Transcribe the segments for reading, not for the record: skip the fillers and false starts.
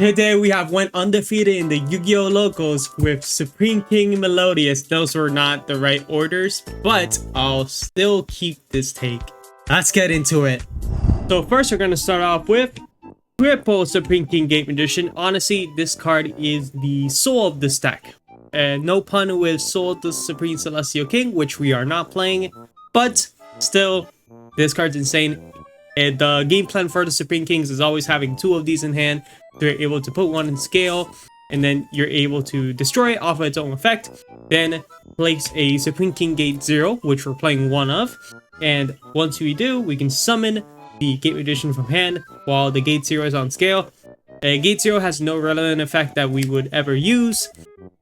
Today we have went undefeated in the Yugioh Locals with Supreme King Melodious. Those were not the right orders, but I'll still keep this take. Let's get into it. So first we're going to start off with Triple Supreme King Game Edition. Honestly, this card is the soul of this deck. And no pun with Soul of the Supreme Celestial King, which we are not playing. But still, this card's insane. And the game plan for the Supreme Kings is always having two of these in hand. They're able to put one in scale, and then you're able to destroy it off of its own effect. Then place a Supreme King Gate 0, which we're playing one of. And once we do, we can summon the Gate Magician from hand while the Gate 0 is on scale. Gate 0 has no relevant effect that we would ever use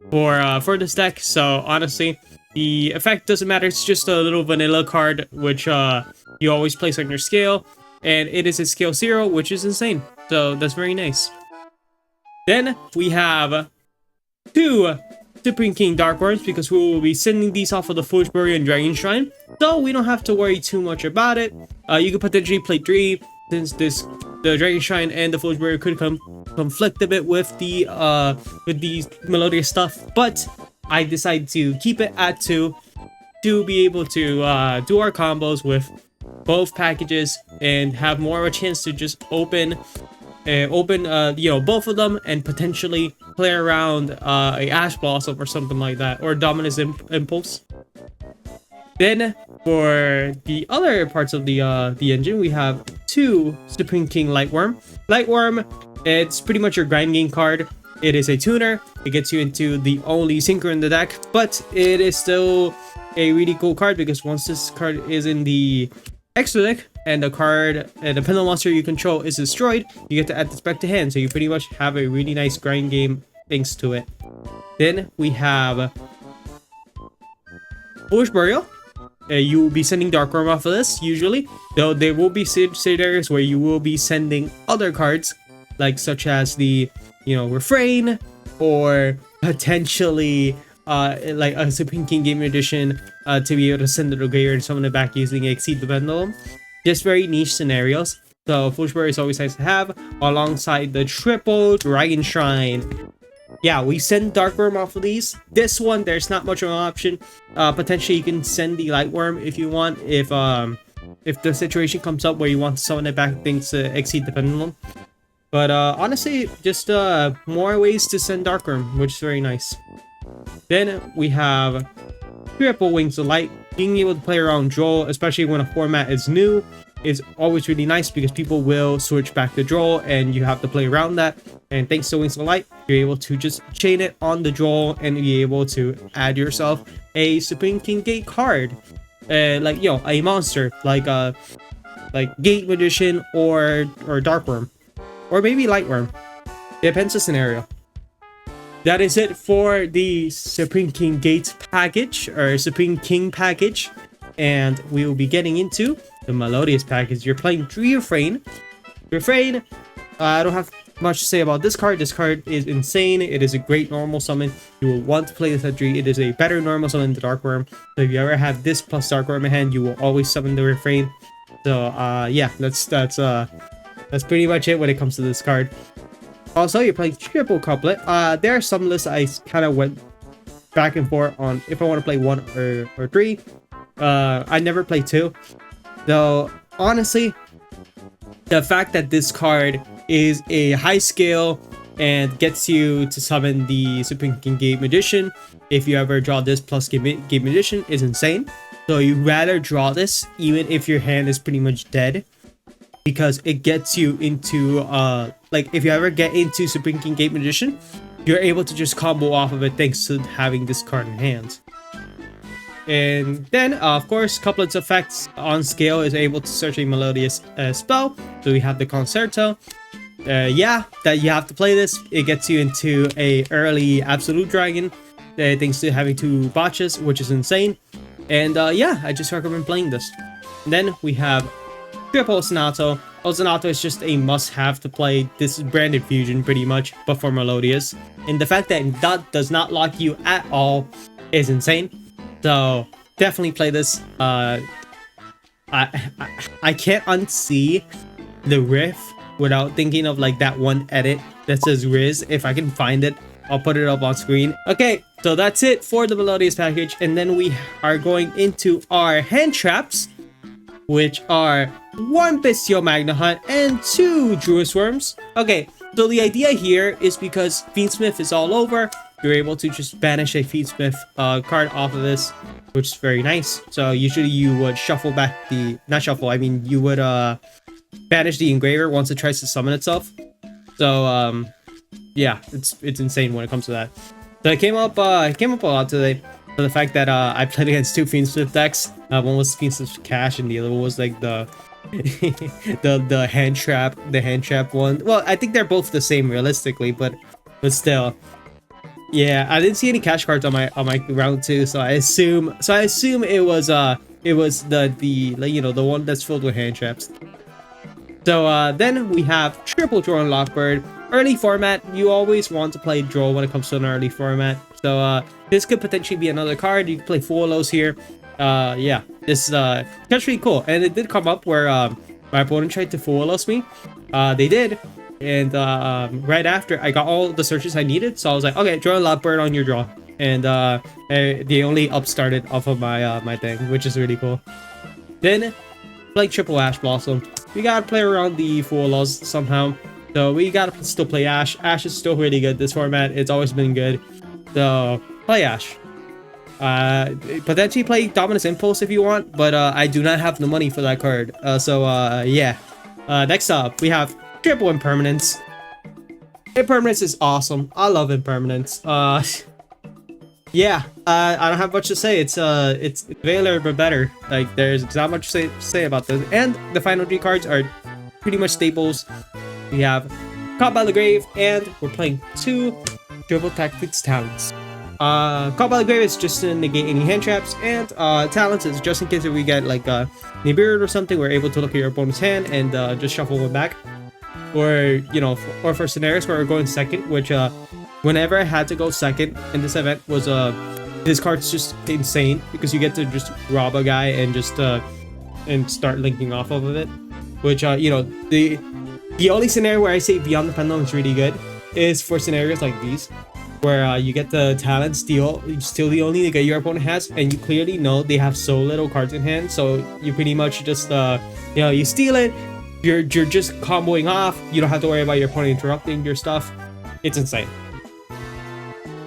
for this deck. So honestly, the effect doesn't matter. It's just a little vanilla card, which you always place on your scale. And it is a scale 0, which is insane. So that's very nice. Then we have two Supreme King Dark Worms, because we will be sending these off of the Foolish Warrior and Dragon Shrine. So we don't have to worry too much about it. You could potentially play 3, since the Dragon Shrine and the Foolish Warrior could conflict a bit with the Melodious stuff. But I decided to keep it at 2 to be able to do our combos with both packages and have more of a chance to just open both of them and potentially play around a Ash Blossom or something like that, or Dominus Impulse. Then for the other parts of the engine, we have two Supreme King Lightworm. Lightworm, it's pretty much your grind game card. It is a tuner. It gets you into the only synchro in the deck, but it is still a really cool card, because once this card is in the extra deck and the card and the pendulum monster you control is destroyed, you get to add this back to hand. So you pretty much have a really nice grind game thanks to it. Then we have Foolish Burial. You will be sending Dark Worm off of this usually, though there will be scenarios where you will be sending other cards, like such as the Refrain, or potentially like a Supreme King Game Edition to be able to send it to graveyard and summon it back using Exceed the Pendulum. Just very niche scenarios. So Foolish Warrior is always nice to have alongside the Triple Dragon Shrine. Yeah, we send Dark Worm off of these. This one, there's not much of an option. Potentially you can send the Light Worm if you want, if the situation comes up where you want to summon it back things to Exceed the Pendulum. But honestly, just more ways to send Dark Worm, which is very nice. Then we have Triple Wings of Light. Being able to play around Droll, especially when a format is new, is always really nice, because people will switch back to Droll and you have to play around that. And thanks to Wings of Light, you're able to just chain it on the Droll and be able to add yourself a Supreme King Gate card. Like a monster, like Gate Magician or Dark Worm. Or maybe Lightworm. Depends the scenario. That is it for the Supreme King Gate package, or Supreme King package. And we will be getting into the Melodious package. You're playing 3 Refrain. Refrain, I don't have much to say about this card. This card is insane. It is a great normal summon. You will want to play this at 3. It is a better normal summon than Dark Worm. So if you ever have this plus Dark Worm in hand, you will always summon the Refrain. So yeah, that's pretty much it when it comes to this card. Also, you're playing Triple Couplet. There are some lists I kind of went back and forth on if I want to play 1 or 3. I never play 2. Though, honestly, the fact that this card is a high scale and gets you to summon the Supreme King Game Magician if you ever draw this plus Game Magician is insane. So you'd rather draw this even if your hand is pretty much dead, because it gets you into like if you ever get into Supreme King Gate Magician, you're able to just combo off of it thanks to having this card in hand. And then of course, Couplet's effects on scale is able to search a Melodious spell. So we have the Concerto. Yeah, that you have to play this. It gets you into a early Absolute Dragon thanks to having 2 botches, which is insane. And yeah, I just recommend playing this. And then we have Triple Ostinato. Ostinato is just a must-have to play. This is branded fusion pretty much, but for Melodious. And the fact that that does not lock you at all is insane. So definitely play this. I can't unsee the riff without thinking of like that one edit that says Riz. If I can find it, I'll put it up on screen. Okay, so that's it for the Melodious package. And then we are going into our hand traps, which are 1 Bestial Magna Hunt and 2 Druid Worms. Okay, so the idea here is because Fiendsmith is all over, you're able to just banish a Fiendsmith card off of this, which is very nice. So usually you would shuffle back the, not shuffle, I mean you would banish the engraver once it tries to summon itself. So yeah, it's insane when it comes to that. So I came up a lot today for the fact that I played against 2 Fiendsmith decks. One was Fiendsmith Kash and the other one was like the the hand trap one. Well, I think they're both the same realistically, but still. Yeah, I didn't see any Kash cards on my round 2, so I assume it was the you know, the one that's filled with hand traps. So then we have triple draw and lockbird. Early format, you always want to play draw when it comes to an early format. So this could potentially be another card. You can play Fuolos here. Yeah, this that's really cool. And it did come up where my opponent tried to Fuolos me. They did. And right after, I got all the searches I needed. So I was like, okay, draw a lockbird on your draw. And they only upstarted off of my my thing, which is really cool. Then play triple Ash Blossom. We gotta play around the Fuolos somehow. So we gotta still play Ash. Ash is still really good this format. It's always been good. So play Ash. Potentially play Dominus Impulse if you want, but I do not have the money for that card. Yeah. Next up, we have triple Impermanence. Impermanence is awesome. I love Impermanence. Yeah. I don't have much to say. It's Veiler but better. Like there's not much to say about this. And the final 3 cards are pretty much staples. We have Caught by the Grave, and we're playing 2 Triple Tactics Talents. Caught by the Grave is just to negate any hand traps, and Talents is just in case if we get like Nibiru or something, we're able to look at your opponent's hand and just shuffle one back. Or, you know, or for scenarios where we're going second, which whenever I had to go second in this event was this card's just insane because you get to just rob a guy and just and start linking off of it. Which you know, the only scenario where I say Beyond the Pendulum is really good is for scenarios like these, where you get the talent steal the only nigga your opponent has, and you clearly know they have so little cards in hand, so you pretty much just you know, you steal it, you're just comboing off, you don't have to worry about your opponent interrupting your stuff. It's insane.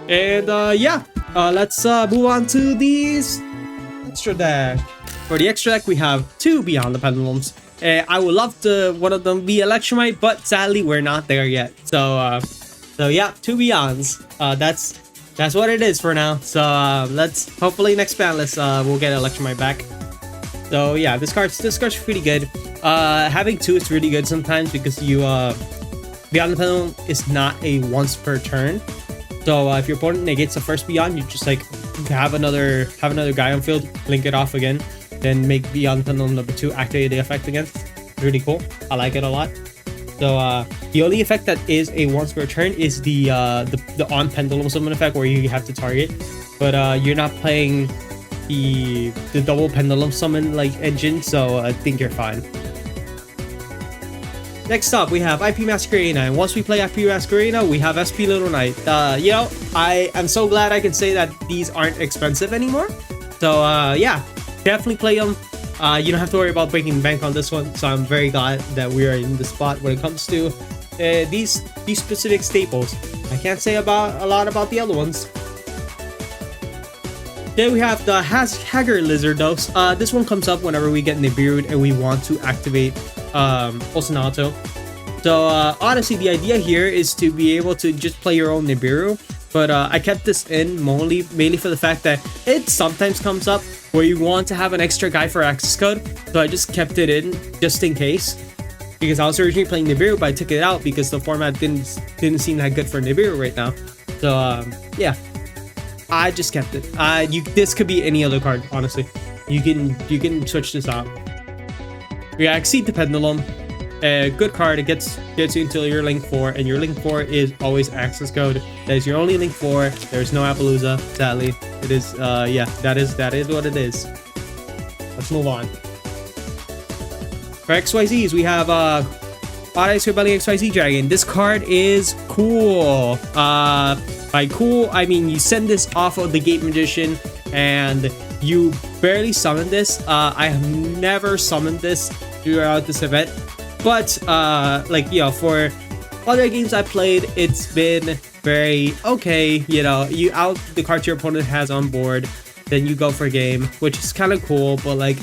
And yeah, let's move on to these extra deck. For the extra deck, we have 2 Beyond the Pendulums. I would love to one of them be Electromite, but sadly we're not there yet. So yeah, 2 Beyonds. That's what it is for now. So let's hopefully next banlist we'll get Electromite back. So yeah, this card's pretty good. Having 2 is really good sometimes because you Beyond the Pendulum is not a once per turn. So if your opponent negates the first Beyond, you just like have another guy on field, link it off again, then make Beyond Pendulum number 2 activate the effect again. Really cool. I like it a lot. So the only effect that is a once per turn is the on Pendulum summon effect where you have to target, but you're not playing the double Pendulum summon like engine, so I think you're fine. Next up, we have IP Masquerena, and once we play IP Masquerena, we have SP Little Knight. You know, I am so glad I can say that these aren't expensive anymore. So yeah, definitely play them. You don't have to worry about breaking bank on this one, so I'm very glad that we are in the spot when it comes to these specific staples. I can't say a lot about the other ones. Then we have the Haggard Lizardos. This one comes up whenever we get Nibiru and we want to activate Osinato. So honestly, the idea here is to be able to just play your own Nibiru, but I kept this in mainly for the fact that it sometimes comes up where you want to have an extra guy for access code, so I just kept it in just in case, because I was originally playing Nibiru, but I took it out because the format didn't seem that good for Nibiru right now. So yeah, I just kept it. This could be any other card, honestly. You can switch this out. Yeah, Exceed the Pendulum. Good card. It gets you until your link 4, and your link 4 is always access code. That is your only link 4. There's no Appaloosa, sadly. It is yeah, that is what it is. Let's move on. For XYZs, we have Odd-Eyes Rebellion XYZ Dragon. This card is cool. By cool, I mean you send this off of the Gate Magician and you barely summon this. I have never summoned this throughout this event, but like, you know, for other games I played, it's been very okay. You know, you out the card your opponent has on board, then you go for game, which is kind of cool, but like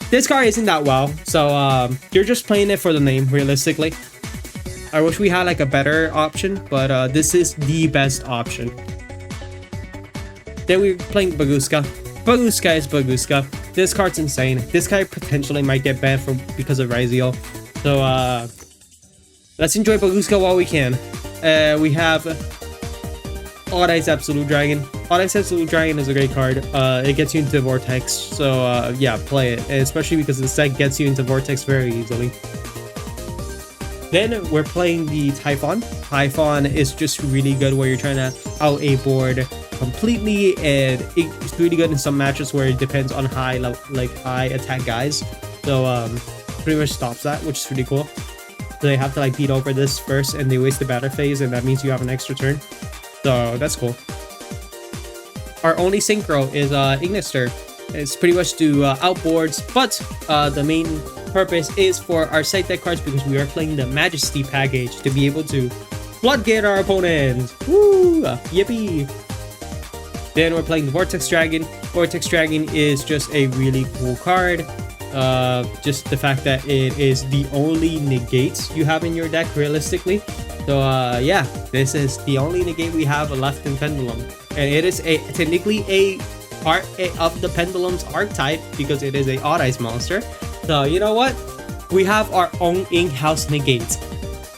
this card isn't that well, so you're just playing it for the name, realistically. I wish we had like a better option, but this is the best option. Then we're playing Baguska. Baguska is Baguska. This card's insane. This card potentially might get banned because of Yugioh. So let's enjoy Baguska while we can. We have Odd-Eyes Absolute Dragon. Odd-Eyes Absolute Dragon is a great card. It gets you into Vortex, so yeah, play it. And especially because the set gets you into Vortex very easily. Then we're playing the Typhon. Typhon is just really good where you're trying to out a board completely, and it's really good in some matches where it depends on high attack guys. So pretty much stops that, which is really cool. So they have to like beat over this first, and they waste the battle phase, and that means you have an extra turn. So that's cool. Our only synchro is Ignister. It's pretty much to outboards, but the main purpose is for our side deck cards because we are playing the Majesty package to be able to floodgate our opponents. Woo! Yippee! Then we're playing the Vortex Dragon. Vortex Dragon is just a really cool card. Just the fact that it is the only negates you have in your deck, realistically. So yeah, this is the only negate we have left in Pendulum, and it is technically a part of the Pendulum's archetype because it is a Odd-Eyes monster. So you know what? We have our own in-house negates,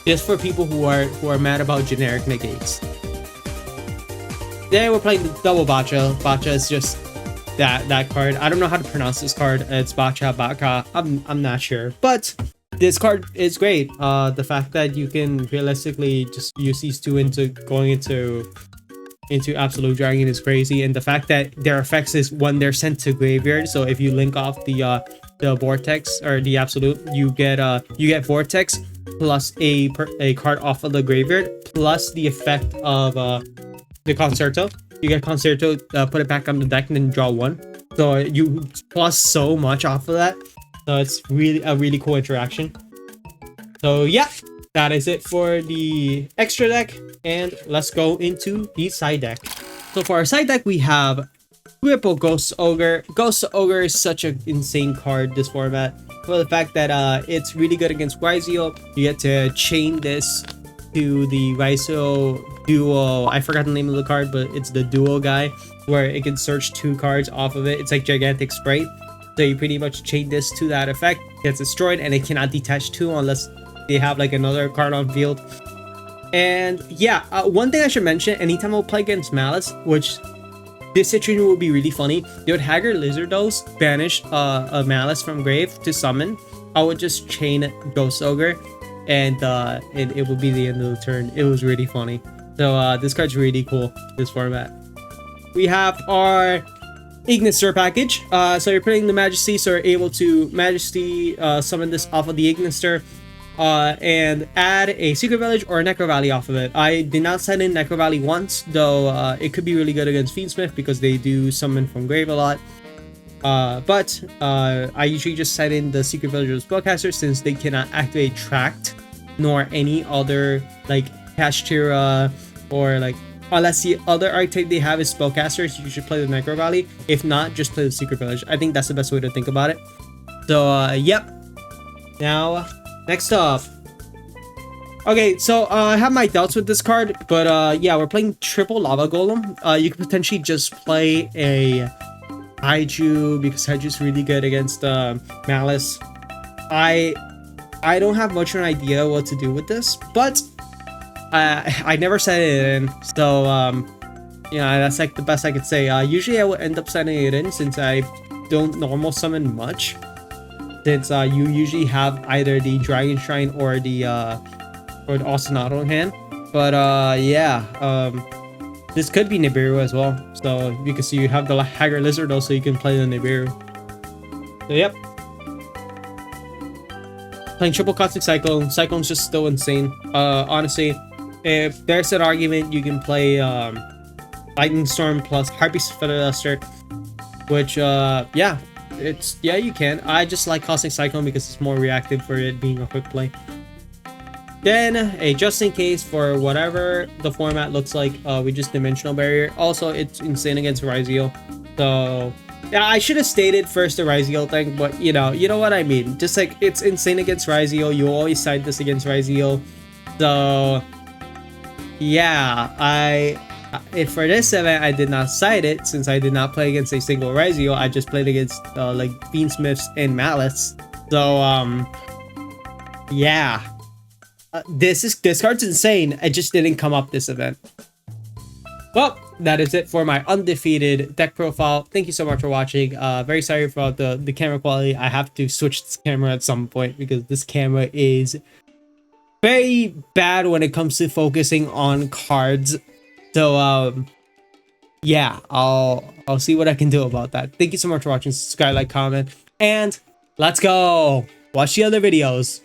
just for people who are mad about generic negates. Then we're playing the double Bacha. Bacha is just that card. I don't know how to pronounce this card. It's Bacha, Baka. I'm not sure, but this card is great. The fact that you can realistically just use these two into going into Absolute Dragon is crazy, and the fact that their effects is when they're sent to graveyard. So if you link off the Vortex or the Absolute, you get Vortex plus a card off of the graveyard plus the effect of the Concerto. You get Concerto, put it back on the deck, and then draw one. So you plus so much off of that. So it's really a really cool interaction. So yeah, that is it for the extra deck, and let's go into the side deck. So for our side deck, we have Triple Ghost Ogre. Ghost Ogre is such an insane card this format for the fact that it's really good against Yugioh. You get to chain this to the Yugioh duo. I forgot the name of the card, but it's the duo guy where it can search two cards off of it. It's like Gigantic Sprite. So you pretty much chain this to that effect. It gets destroyed, and it cannot detach two unless they have like another card on field. And yeah, one thing I should mention, anytime I'll play against Maliss, which this situation would be really funny, they would Haggard Lizardos banish a Maliss from grave to summon. I would just chain Ghost Ogre, and it would be the end of the turn. It was really funny. So this card's really cool, this format. We have our Ignister package. So you're playing the Majesty, so you're able to Majesty summon this off of the Ignister and add a Secret Village or a Necro Valley off of it. I did not set in Necro Valley once, though it could be really good against Fiendsmith because they do summon from grave a lot. But I usually just set in the Secret Village or Spellcaster since they cannot activate Tract nor any other like Kashtira or like, unless the other archetype they have is Spellcasters, you should play the Necro Valley. If not, just play the Secret Village. I think that's the best way to think about it. So yep. Now next up, okay, so I have my doubts with this card, but yeah, we're playing triple Lava Golem. You could potentially just play a Haiju because Haiju's really good against Maliss. I don't have much of an idea what to do with this, but I never set it in, so yeah, that's like the best I could say. Usually I would end up setting it in since I don't normal summon much, since you usually have either the Dragon Shrine or the Ostinato in hand. But yeah, this could be Nibiru as well, so you can see you have the Haggard Lizard also, you can play the Nibiru. So yep. playing triple caustic cyclone. Cyclone's just still insane. Honestly, if there's an argument, you can play Lightning Storm plus Harpy's Feather Duster, which yeah, you can. I just like caustic cyclone because it's more reactive for it being a quick play. Then a just in case for whatever the format looks like, we just Dimensional Barrier. Also, it's insane against Yugioh. So yeah, I should have stated first the Yugioh thing, but you know what I mean. Just like it's insane against Yugioh. You always side this against Yugioh. So yeah, for this event I did not side it since I did not play against a single Yugioh. I just played against like Fiendsmiths and Maliss. So yeah. This card's insane. It just didn't come up this event. Well, that is it for my undefeated deck profile. Thank you so much for watching. Very sorry about the camera quality. I have to switch this camera at some point because this camera is very bad when it comes to focusing on cards. So yeah, I'll see what I can do about that. Thank you so much for watching. Subscribe, like, comment, and let's go watch the other videos.